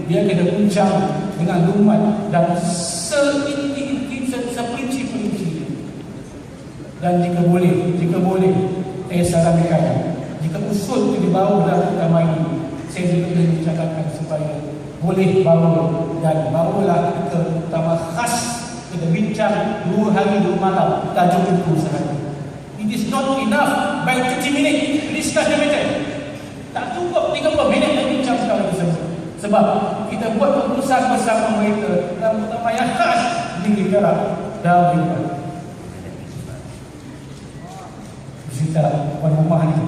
dia kena bincang dengan umat dan seinti-inti, seperinci-perincinya. Dan jika boleh, saya sarankan, jika usul itu dibawa dalam agama ini, saya juga boleh mencadangkan supaya boleh bawa, dan bawalah kita utama khas kita bincang 2 hari 2 malam tajuk itu sahaja. It is not enough by 30 minutes. Please discuss the matter. Tak cukup 30 minit nak bincang sekali tersebut. Sebab kita buat keputusan bersama mereka dalam utama yang khas di negara dan di cerita tuan rumah ni.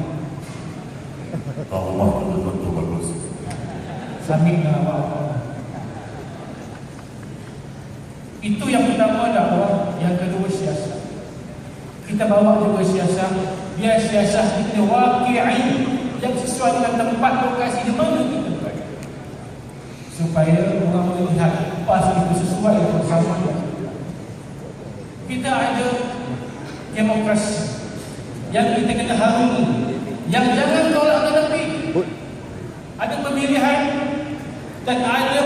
Tuan rumah betul-betul bagus. Sambil awak. Itu yang pertama dakwah, yang kedua siasat. Kita bawa juga siasat, biar siasat kita waqi'i, yang sesuai dengan tempat lokasi di mana kita berada, supaya orang melihat pas itu sesuai bersama. Kita ada demokrasi yang kita kena harungi, yang jangan tolak tetapi ada pemilihan dan ada